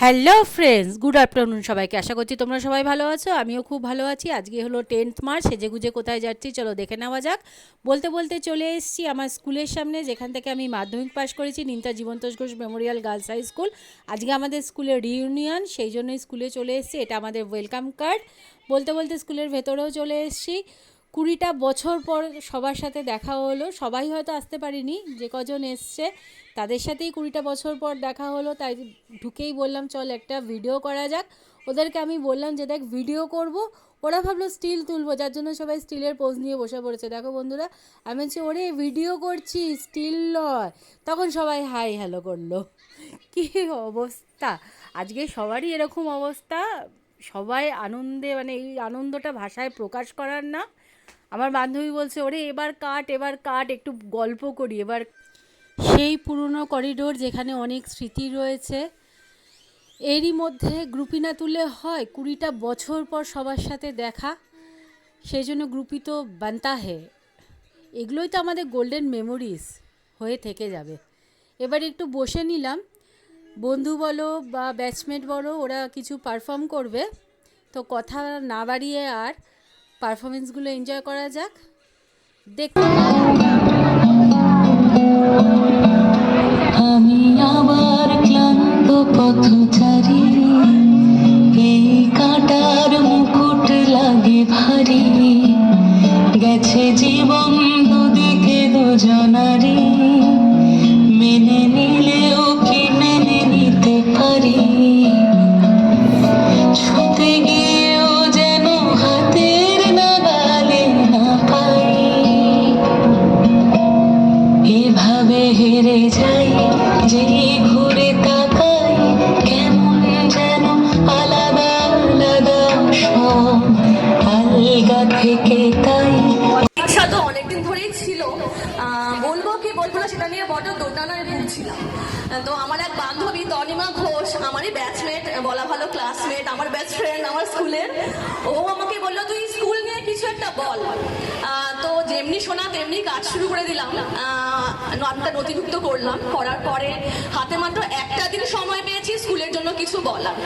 Hello friends, good afternoon সবাইকে। আশা করছি তোমরা সবাই ভালো আছো, আমিও খুব ভালো আছি। আজকে হলো 10th মার্চ, সেজেগুজে কোথায় যাচ্ছি চলো দেখে নেওয়া যাক। বলতে বলতে চলে এসেছি আমার স্কুলের সামনে, যেখান থেকে আমি মাধ্যমিক পাশ করেছি, Nimta Jibantosh Ghosh Memorial Girls High School. আজকে আমাদের স্কুলের রিইউনিয়ন, সেই জন্যই স্কুলে চলে এসেছি। এটা আমাদের ওয়েলকাম কার্ড। বলতে বলতে স্কুলের ভেতরেও চলে এসেছি। 20টা বছর পর সবার সাথে দেখা হলো। সবাই হয়তো আসতে পারিনি, যে কজন এসছে তাদের সাথেই 20টা বছর পর দেখা হলো। তাই ঢুকেই বললাম চল একটা ভিডিও করা যাক। ওদেরকে আমি বললাম যে দেখ ভিডিও করব, ওরা ভাবলো স্টিল তুলবো, যার জন্য সবাই স্টিলের পোজ নিয়ে বসে পড়েছে। দেখো বন্ধুরা, আমি বলছি ওরে ভিডিও করছি, স্টিল নয়। তখন সবাই হাই হ্যালো করলো। কী অবস্থা, আজকে সবারই এরকম অবস্থা। সবাই আনন্দে, মানে এই আনন্দটা ভাষায় প্রকাশ করার না। আমার বান্ধবী বলছে ওরে এবার কাট, এবার কাট, একটু গল্প করি এবার। সেই পুরনো করিডোর যেখানে অনেক স্মৃতি রয়েছে, এরই মধ্যে গ্রুপি না তুলে হয়? 20টা বছর পর সবার সাথে দেখা, সেই জন্য গ্রুপি তো বানতা হে। এগুলোই তো আমাদের গোল্ডেন মেমোরিজ হয়ে থেকে যাবে। এবার একটু বসে নিলাম, বন্ধু বলো বা ব্যাচমেট বলো, ওরা কিছু পারফর্ম করবে। তো কথা না বাড়িয়ে আর পারফরমেন্সগুলো এনজয় করা যাক, দেখতে। আমি আবার ক্লান্ত পথচারী, এই কাঁটার মুকুট লাগে ভারী, গেছে জীবন দুদিকে দুজনারি, মেনে নিলেও কি মেনে নিতে পারি, ছুতে গিয়েও যেন হাতের নাগালে না পাই, এভাবে হেরে যাই যেই ঘুরে তাকাই, কেমন যেন আলাদা আলাদা সব আলগা থেকে তাই। ইচ্ছা তো অনেকদিন ধরেই ছিল, বলবো কি বলবো না সেটা নিয়ে বড় দোটানায় ভুগছিলাম। তো আমার এক বান্ধবী তনিমা ঘোষ, আমারই ব্যাচমেট, বলা ভালো ক্লাসমেট, আমার বেস্ট ফ্রেন্ড আমার স্কুলের, ও আমাকে বললো তুই স্কুল নিয়ে কিছু একটা বল। তো যেমনি শোনা তেমনি কাজ শুরু করে দিলাম। নামটা নথিভুক্ত করলাম, করার পরে হাতে মাত্র একটা দিন সময় পেয়েছি স্কুলের জন্য কিছু বলার।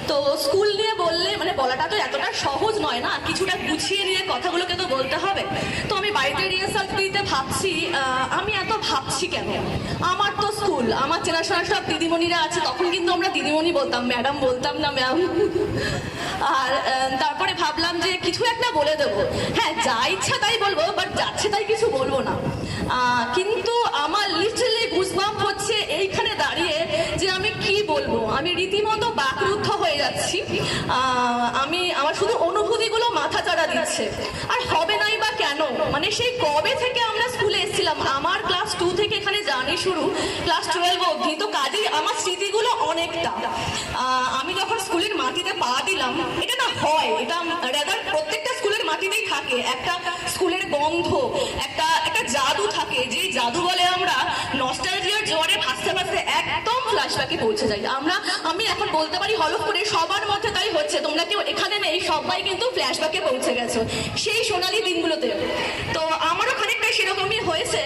তো স্কুল নিয়ে বললে মানে বলাটা তো এতটা সহজ নয় না, কিছুটা গুছিয়ে নিয়ে কথাগুলোকে তো বলতে হবে। তো আমি বাড়িতে রিহার্সাল দিতে ভাবছি, আমি এত ভাবছি কেন, আমার তো স্কুল, আমার চেনাশোনা সব দিদিমণিরা আছে। তখন কিন্তু আমরা দিদিমণি বলতাম, ম্যাডাম বলতাম না, ম্যাম। আর তারপরে ভাবলাম যে কিছু একটা বলে দেবো। হ্যাঁ, যা ইচ্ছা তাই বলবো, বাট যাচ্ছে তাই কিছু বলবো না। কিন্তু আমার লিটারালি গুজবাম্প হচ্ছে এইখানে দাঁড়িয়ে যে আমি কি বলবো। আমি রীতিমতো বাকরুদ্ধ হয়ে যাচ্ছি। আমার শুধু অনুভূতিগুলো মাথা চাড়া দিচ্ছে। আর হবে নাই বা কেন, মানে সেই কবে থেকে আমরা স্কুলে এসেছিলাম, আমার ক্লাস 2 থেকে এখানে জার্নি শুরু, ক্লাস 12 অবধি। তো কাজেই আমার স্মৃতিগুলো অনেকটা। আমি যখন স্কুলের মাটিতে পা দিলাম, এটা না হয়, এটা রেদার প্রত্যেকটা স্কুলের মাটিতেই থাকে একটা স্কুলের গন্ধ, একটা একটা জাদু থাকে, যে জাদু বলে আমরা নস্টালজিয়ার জোয়ারে ভাসতে ভাসতে একদম ফ্ল্যাশব্যাকে পৌঁছে যাই। আমি এখন বলতে পারি হলফ করে সবার মধ্যে তাই হচ্ছে, তোমরা কেউ এখানে নেই, সবাই কিন্তু ফ্ল্যাশব্যাকে পৌঁছে গেছো সেই সোনালি দিনগুলোতে। তো আমারও খানিকটা সেরকমই হয়েছে।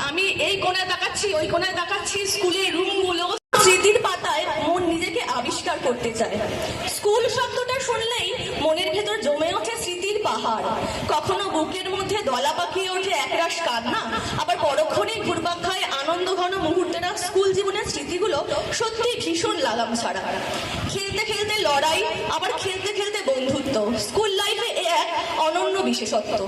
আমি এই কোণায় তাকাচ্ছি, ওই কোণায় তাকাচ্ছি, স্কুলের রুমগুলো, স্মৃতির পাতায় মন নিজেকে আবিষ্কার করতে চায়। স্কুল শব্দটা শুনলেই মনের ভেতর জমে ওঠে স্মৃতির পাহাড়। কখনো বুকের মধ্যে দলা পাকিয়ে ওঠে একরাশ কান্না, আবার পরক্ষণে ঘুরপাক খায় আনন্দ ঘন মুহূর্তেরা। স্কুল জীবনের স্মৃতিগুলো সত্যি ভীষণ লাগাম ছাড়া। খেলতে খেলতে লড়াই, আবার খেলতে খেলতে বন্ধুত্ব, স্কুল লাইফে এক অনন্য বিশেষত্ব।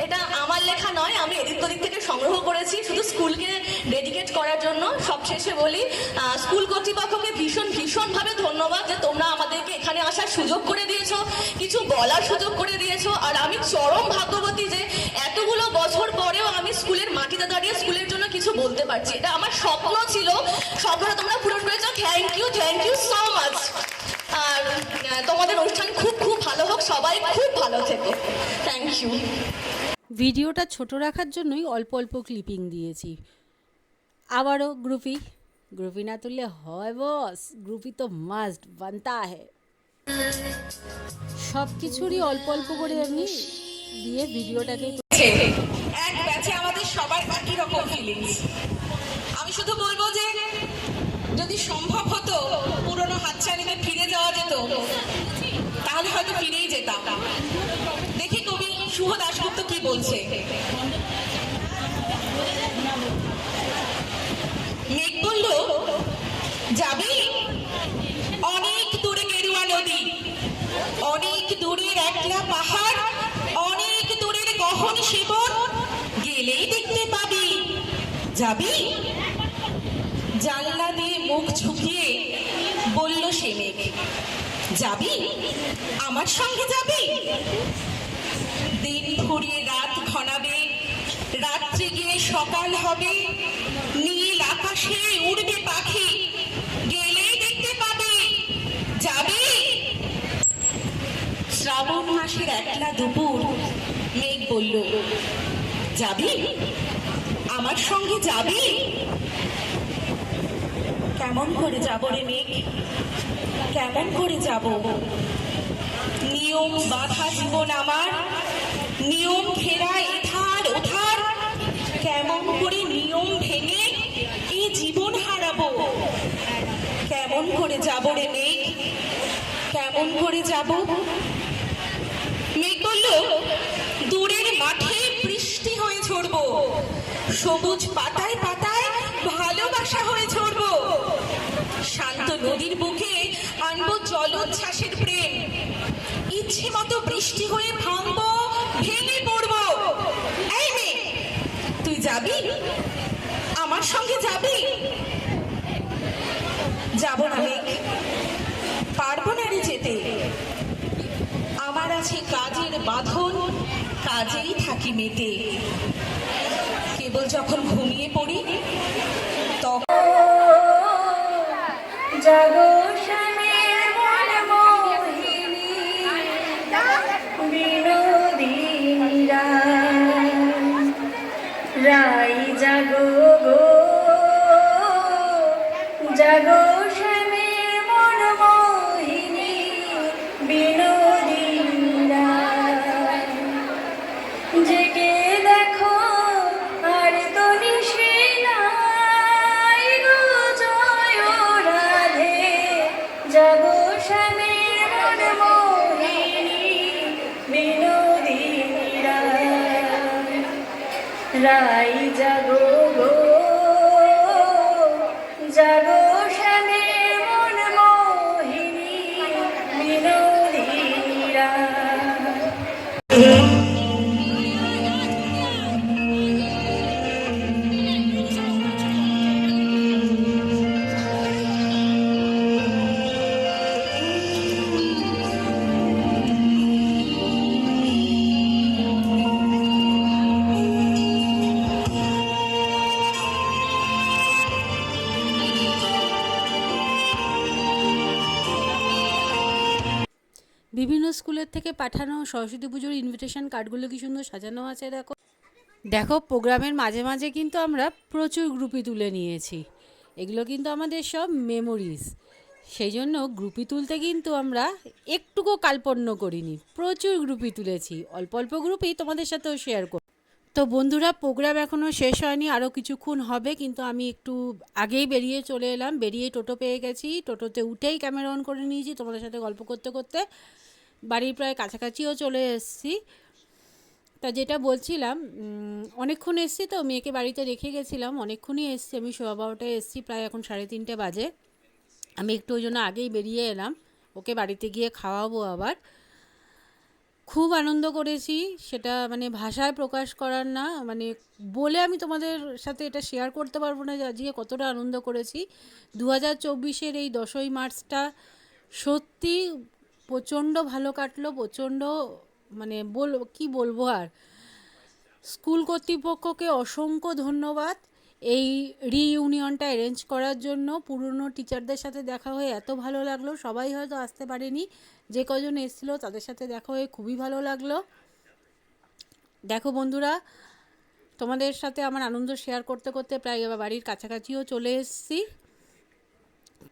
এটা আমার লেখা নয়, আমি এদিক ওদিক থেকে সংগ্রহ করেছি শুধু স্কুলকে ডেডিকেট করার জন্য। সবশেষে বলি, স্কুল কর্তৃপক্ষকে ভীষণ ভীষণভাবে ধন্যবাদ যে তোমরা আমাদেরকে এখানে আসার সুযোগ করে দিয়েছো, কিছু বলার সুযোগ করে দিয়েছো। আর আমি চরম ভাগ্যবতী যে এতগুলো বছর পরেও আমি স্কুলের মাটিতে দাঁড়িয়ে স্কুলের জন্য কিছু বলতে পারছি। এটা আমার স্বপ্ন ছিল, স্বপ্নটা তোমরা পূরণ করেছো। Thank you so much. আর তোমাদের অনুষ্ঠান খুব খুব ভালো হোক, সবাই খুব ভালো থেকো। Thank you. ভিডিওটা ছোট রাখার জন্যই অল্প অল্প ক্লিপিং দিয়েছি। আবারও গ্রুপি না তুললে হয় বস, গ্রুপি তো মাস্ট বানতা হে। সব কিছুরই অল্প অল্প করে আমি দিয়ে ভিডিওটাকে এক ব্যাচে আমাদের সবার একই রকম ফিলিংস। আমি শুধু বলবো যে যদি সম্ভব হতো শুভ দাশগুপ্ত কি বলছে। মেঘ বলল, যাবি? অনেক দূরে গেরুয়া নদী, অনেক দূরের একলা পাহাড়, অনেক দূরের গহন শিবন, গেলেই দেখতে পাবি। যাবি? জানলা দিয়ে মুখ ঝুঁকিয়ে বলল সে মেঘ, যাবি? আমার সঙ্গে যাবি? দিন ফুরিয়ে রাত ঘনাবে, রাত্রে গিয়ে সকাল হবে, নীল আকাশে উড়বে পাখি, গেলেই দেখতে পাবি। যাবি? শ্রাবণ মাসের একলা দুপুর মেঘ বলল, যাবি? আমার সঙ্গে যাবি? কেমন করে যাব রে মেঘ, কেমন করে যাব? নিয়ম বাঁধা জীবন আমার, নিয়ম ঘেরা এধার ওধার, কেমন করে নিয়ম ভেঙে এই জীবন হারাবো? কেমন করে যাব রে মেঘ, কেমন করে যাব? মেঘ বলল, দূরের মাঠে বৃষ্টি হয়ে ঝরবো, সবুজ পাতায় পাতায় ভালোবাসা হয়ে ঝরবো, শান্ত নদীর বুকে আনবো জলোচ্ছ্বাসের প্রেম, ইচ্ছে মতো বৃষ্টি হয়ে ভাঙবো, ভেঙে পড়বো। এই মেয়ে, তুই যাবি? আমার সঙ্গে যাবি? যাব না মেঘ, পারবো না রে যেতে। আমার আছে কাজের বাঁধন, কাজেই থাকি মেতে। কেবল যখন ঘুমিয়ে পড়ি তখন জাগো শ্যামের মন মোহিনী, বিনোদিনী রাই জাগো গো, জাগো শ্যামের মন মোহিনী, বিনোদিনী জেগে দেখো আর তো নিশি নাই গো, জয় রাধে জাগো শ্যামের মন মোহিনী, বিনোদিনী রাই জাগো গো, জাগো শ্যামের মন মোহিনী, বিনোদিনী বিভিন্ন স্কুলের থেকে পাঠানো সরস্বতী পুজোর ইনভিটেশন কার্ডগুলো কি সুন্দর সাজানো আছে দেখো। দেখো প্রোগ্রামের মাঝে মাঝে কিন্তু আমরা প্রচুর গ্রুপি তুলে নিয়েছি, এগুলো কিন্তু আমাদের সব মেমোরিজ। সেই জন্য গ্রুপি তুলতে কিন্তু আমরা একটুকু কাল্পন্য করিনি, প্রচুর গ্রুপি তুলেছি। অল্প অল্প গ্রুপই তোমাদের সাথেও শেয়ার করি। তো বন্ধুরা, প্রোগ্রাম এখনও শেষ হয়নি, আরও কিছুক্ষণ হবে, কিন্তু আমি একটু আগেই বেরিয়ে চলে এলাম। বেরিয়ে টোটো পেয়ে গেছি, টোটোতে উঠেই ক্যামেরা অন করে নিয়েছি তোমাদের সাথে গল্প করতে করতে। বাড়ির প্রায় কাছাকাছিও চলে এসেছি। তা যেটা বলছিলাম, অনেকক্ষণ এসেছি, তো মেয়েকে বাড়িতে রেখে গেছিলাম, অনেকক্ষণই এসেছি, আমি 12:15টায় এসেছি, প্রায় এখন 3:30 বাজে। আমি একটু ওই জন্য আগেই বেরিয়ে এলাম, ওকে বাড়িতে গিয়ে খাওয়াবো আবার। খুব আনন্দ করেছি, সেটা মানে ভাষায় প্রকাশ করার না, মানে বলে আমি তোমাদের সাথে এটা শেয়ার করতে পারবো না যে আজকে কতটা আনন্দ করেছি। 2024-এর এই 10ই মার্চটা সত্যি প্রচণ্ড ভালো কাটলো, প্রচণ্ড মানে কি বলবো আর। স্কুল কর্তৃপক্ষকে অসংখ্য ধন্যবাদ এই রিইউনিয়নটা অ্যারেঞ্জ করার জন্য। পুরনো টিচারদের সাথে দেখা হয়ে এত ভালো লাগলো, সবাই হয়তো আসতে পারেনি, যে কজন এসেছিলো তাদের সাথে দেখা হয়ে খুবই ভালো লাগলো। দেখো বন্ধুরা, তোমাদের সাথে আমার আনন্দ শেয়ার করতে করতে প্রায় এবার বাড়ির কাছাকাছিও চলে এসেছি।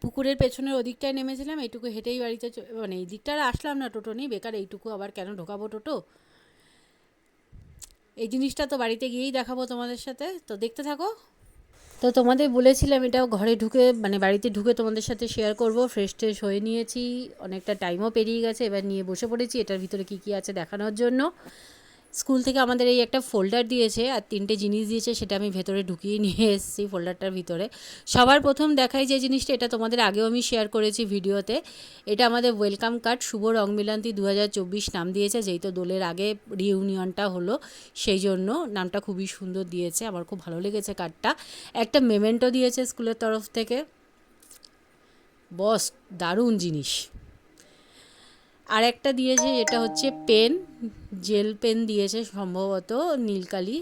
পুকুরের পেছনের ওদিকটায় নেমেছিলাম, এইটুকু হেঁটেই বাড়িতে মানে এই দিকটা আসলাম না, টোটো নেই, বেকার এইটুকু আবার কেন ঢোকাবো টোটো। এই জিনিসটা তো বাড়িতে গিয়েই দেখাবো তোমাদের সাথে, তো দেখতে থাকো। তো তোমাদের বলেছিলাম এটা ঘরে ঢুকে মানে বাড়িতে ঢুকে তোমাদের সাথে শেয়ার করব। ফ্রেশ ট্রেশ হয়ে নিয়েছি, অনেকটা টাইমও পেরিয়ে গেছে, এবার নিয়ে বসে পড়েছি এটার ভিতরে কি কি আছে দেখানোর জন্য। স্কুল থেকে আমাদের এই একটা ফোল্ডার দিয়েছে আর 3টে জিনিস দিয়েছে, সেটা আমি ভেতরে ঢুকিয়ে নিয়ে এসেছি ফোল্ডারটার ভিতরে। সবার প্রথম দেখাই যে জিনিসটা, এটা তোমাদের আগেও আমি শেয়ার করেছি ভিডিওতে। এটা আমাদের ওয়েলকাম কার্ড, শুভ রং মিলন্তি 2024 নাম দিয়েছে, যেই তো দোলের আগে রিইউনিয়নটা হলো সেই জন্য নামটা খুবই সুন্দর দিয়েছে, আমার খুব ভালো লেগেছে কার্ডটা। একটা মেমেন্টো দিয়েছে স্কুলের তরফ থেকে, বস দারুণ জিনিস। আর একটা দিয়েছে, এটা হচ্ছে পেন, জেল পেন দিয়েছে সম্ভবত নীলকালি।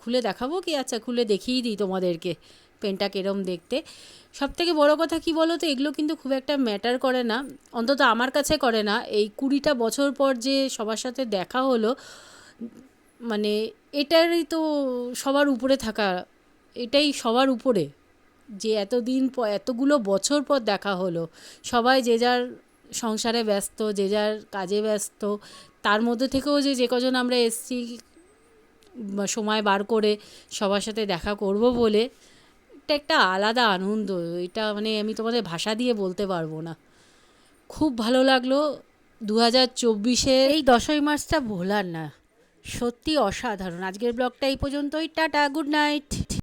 খুলে দেখাবো কি? আচ্ছা খুলে দেখিয়ে দিই তোমাদেরকে পেনটা কীরম দেখতে। সবথেকে বড় কথা কি বলো তো, এগুলো কিন্তু খুব একটা ম্যাটার করে না, অন্তত আমার কাছে করে না। এই 20টা বছর পর যে সবার সাথে দেখা হলো, মানে এটারই তো সবার উপরে থাকা, এটাই সবার উপরে, যে এতদিন পর এতগুলো বছর পর দেখা হলো। সবাই যে যার সংসারে ব্যস্ত, যে যার কাজে ব্যস্ত, তার মধ্যে থেকেও যে কজন আমরা এসছি সময় বার করে সবার সাথে দেখা করব বলে, এটা একটা আলাদা আনন্দ। এটা মানে আমি তোমাদের ভাষা দিয়ে বলতে পারবো না। খুব ভালো লাগলো 2024-এ এই 10ই মার্চটা ভোলার না, সত্যি অসাধারণ। আজকের ব্লগটা এই পর্যন্তই, টাটা, গুড নাইট।